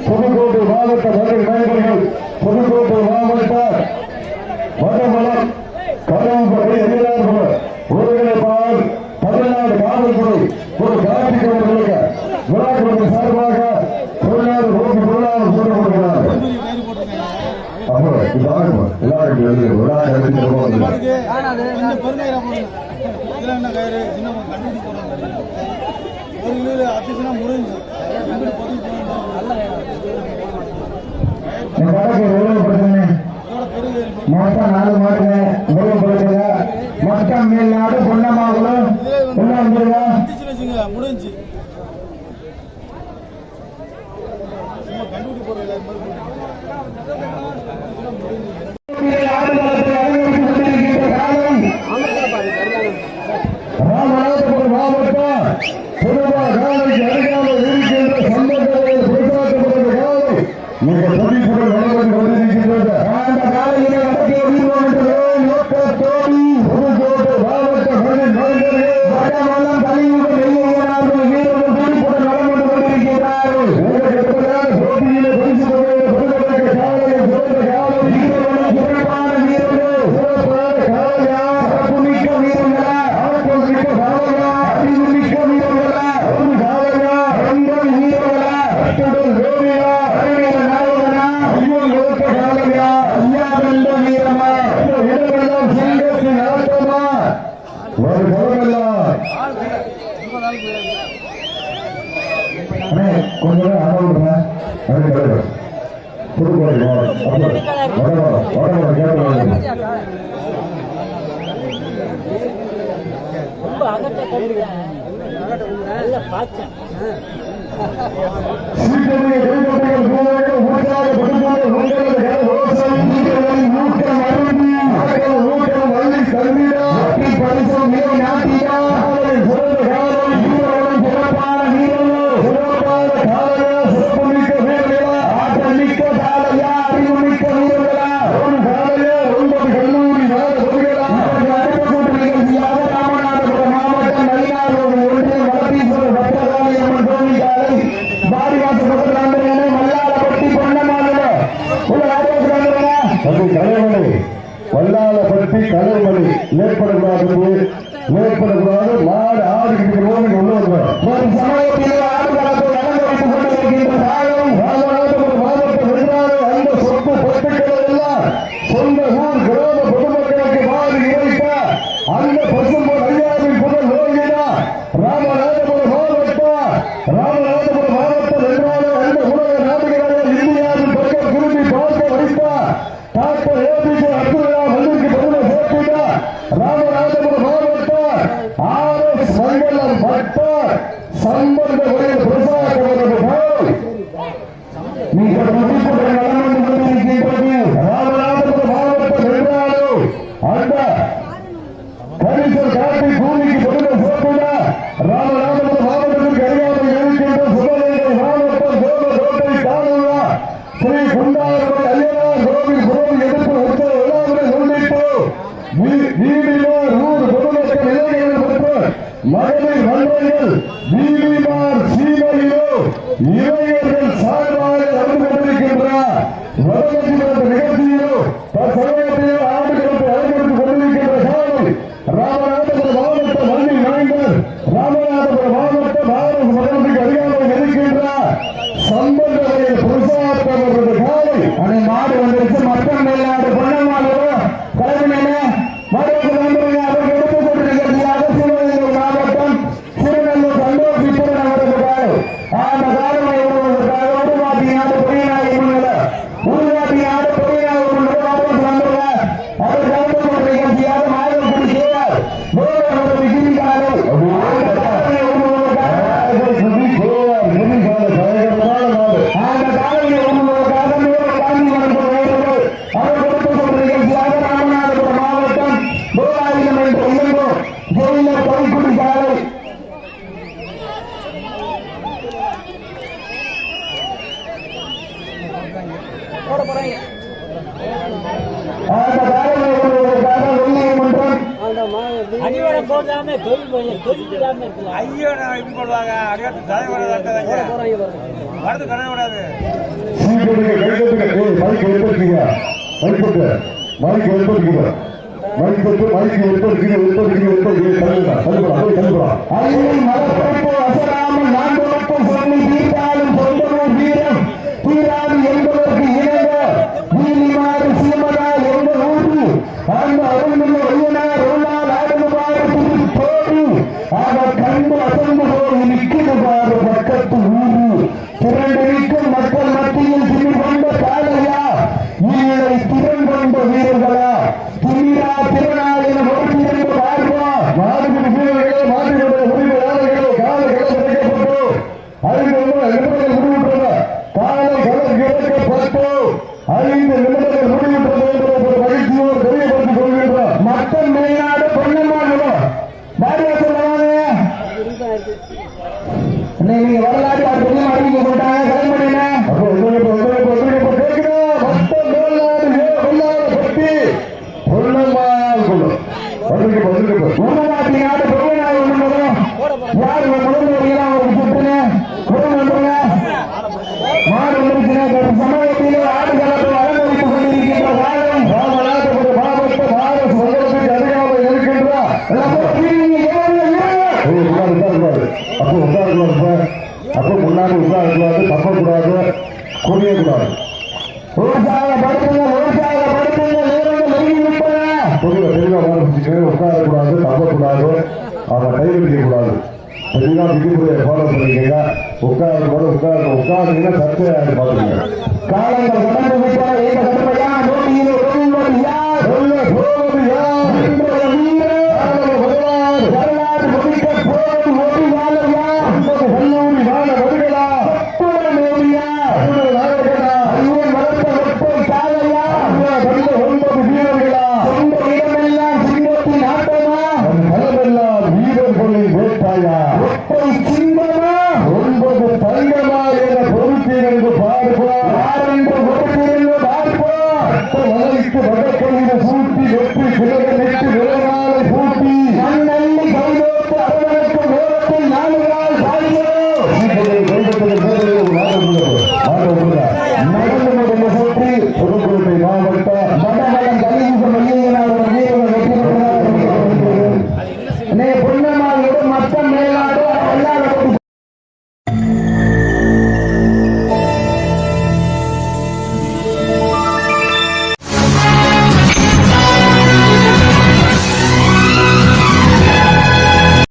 புதுக்கோட்டை மாவட்ட மதுரை நண்பர்கள் புதுக்கோட்டை மாவட்ட வடமலம் கரும்புரை எதிராக ஒருங்கிணைப்பாளர் தமிழ்நாடு காவல்துறை ஒரு கார்த்திக் அவர்களுக்கு விழாக்குழு சார்பாக பொருளாதார நோக்கி பொருளாதார சொல்ல கொடுக்கிறார். மொத்தம் 4 மாடுங்க முருகப்படுத்துங்க. மொத்தம் மேல்நாடு பொன்னமாகுளம் வந்துருங்க முடிஞ்சு ராமநாதபுரம் மாவட்டம் புதுவா காலைக்கு அருகாமல் இருக்கின்ற சம்பந்தங்களை பிரசாதப்பட்ட காலை மிக துடிப்புடன் நடைபெற்று கொண்டிருக்கின்றது. அந்த காலையிலே நடத்திய உயிர்வாழ்ந்தோம் நோக்கத்தோடு புதுக்கோட்டை மாவட்ட மனிதர்கள் வடமலம் தலையுடன் வெளியேறார்கள் வீரர்கள் துடிப்புடன் நடைபெற்று கொண்டிருக்கிறார்கள். போட்டியிலே பரிசு பெறுவதற்கு காலையை சிறந்த காலை வீரர்களும் சிறப்பான வீரர்கள் சிறப்பான காலையா சிறப்புமிக்க வீரர்களா ஆற்றல் மிக்க காலையா அறிவுமிக்க வீரர்களா ஒரு காலையா ரெண்டல் வீரர்களா அத்துடன் ரோமியா அறிவியல் நாயகனா ஐயன் ஒத்த காலையா ஐயா வென்ற வீரமா இந்த இடமெல்லாம் சிங்கத்தின் ஆட்டமா ஒரு கவனமெல்லாம் கொஞ்சம் அமௌண்ட் புதுக்கோட்டை வல்லாளப்பட்டி கலைமணி மேற்படக்கூடாது மாடு ஆடுகின்ற ரோமில் உள்ள ஒரு சமயத்தில் ஆடுகளத்தை அலங்கரித்துக் கொண்டிருக்கின்ற காலம் ராமநாதபுரம் மாவட்ட வென்றாலும் அந்த சொத்து பொருட்களை எல்லாம் சொந்த ஊர் கிராம பொதுமக்களுக்கு மாறு இறைத்த அந்த பசும்பொன் ஐயாவின் புகழ் நோயினா ராமநாதபுரம் மாவட்டம் வென்றாலும் அந்த உலக நாடுகளாக இந்தியாவின் பக்கம் திரும்பி பார்க்க வைத்தார். டாக்டர் ஏபிஜே அப்துல் கலாம் மல்லிக்கு பெருமை சேர்த்துட்டார். ராமநாதபுரம் மாவட்டம் RS மங்கலம் வட்டம் சம்பந்த வகையில் பிரசாதம் மிக மதிப்புடன் நடந்து கொண்டிருக்கின்றது. ராமநாதபுரம் மாவட்டம் வென்றாலும் அந்த கரிசல் காட்டி பூமிக்கு பெருமை சேர்த்துட்டார். ராமநாதபுரம் மாவட்டத்திற்கு அறியாமல் இருக்கின்ற சுபநேர மாவட்டம் கோட்டை தானுவா ஸ்ரீ குண்டாரப்படி ஐயனார் கோவில் கோவில் எதிர்ப்பு உற்சவ விழாவினை முன்னிட்டு வீதிமார் ஊர் பொதுமக்கள் இளைஞர்கள் மற்றும் மகளிர் மன்றங்கள் வீதிமார் சீமையிலோ இளைஞர்கள் சார்பாக நடந்து கொண்டிருக்கின்றார். வடமஞ்சுமன்ற நிகழ்ச்சியிலோ தற்சமயத்திலோ ஆண்டுகளுக்கு அலங்கரித்துக் கொண்டிருக்கின்ற காலம் ராமநாதபுரம் மாவட்ட மல்லி நாயகர் ராமநாதபுரம் மாவட்ட பாரத மகனுக்கு அறியாமல் இருக்கின்றார். சம்பந்த வகையில் பிரசாத் அவர்களுடைய காலை அதை மாடு வந்திருச்சு. மக்கள் மேல்நாடு பொன்னமாலோ கலைஞன மாவட்ட நண்பர்கள் அவர்கள் எடுத்துக் கொண்டிருக்கிறது. சிவகங்கை மாவட்டம் திருநெல்லூர் சந்தோஷ் இப்போது அவரது காலை அந்த காலமை உருவாக்கி நாடு பொறியினாய் உருவாக்கி நாடு பொறியினாய் அடிவாரம் போடாம தொழில் ஐயோ நான் இப்படி போடுவாங்க அடிவாட்டு தலைவரை வரது கடை விடாது மைக்கு எடுத்துருக்கீங்க மைக்கு எடுத்துருக்கீங்க பக்கத்து ஊரு திரண்டிருக்கும் மக்கள் மத்தியில் திமிர் கொண்ட காலையா இல்லை திறன் கொண்ட வீரர்களா துணியா திருநாள் என ஒருங்கிணைந்து பார்ப்பா மாடுபிடி வீரர்களே மாடுகளுடைய உரிமையாளர்களே காலை களம் கிடைக்கப்பட்டோ ஐந்து நிமிடங்கள் முடிவுற்றது காலை களம் கிடைக்கப்பட்டோ 5 நிமிடங்கள் முடிவுற்றது என்ற ஒரு மகிழ்ச்சியோடு தெரியப்படுத்திக் கொள்கின்றோம் மக்கள் மேல்நாடு பொன்னம்மாளும் பாடியா சொல்லுவாங்க நீங்க வரலாறு பொண்ணு அறிவிக்க போட்டாங்க கிளம்பிடுங்க சமயத்திலே ஆடுகளத்தை அலங்கரித்துக் கொண்டிருக்கின்ற காலம் ராமநாதபுர மாவட்ட பாரத சங்கத்துக்கு அதிகாரம் இருக்கின்ற அப்போ முன்னாடி உட்காரக்கூடாது தப்பக்கூடாது குடியக்கூடாது உட்காரக்கூடாது தப்பக்கூடாது அவங்க கைவிடிக்க கூடாது தெளிவா விதிமுறையை ஃபாலோ பண்ணிக்கங்க உட்காரும் போது உட்காருங்கன்னா சர்ச்சை பாத்துக்கங்க காலங்கள் கடந்து விட்டால்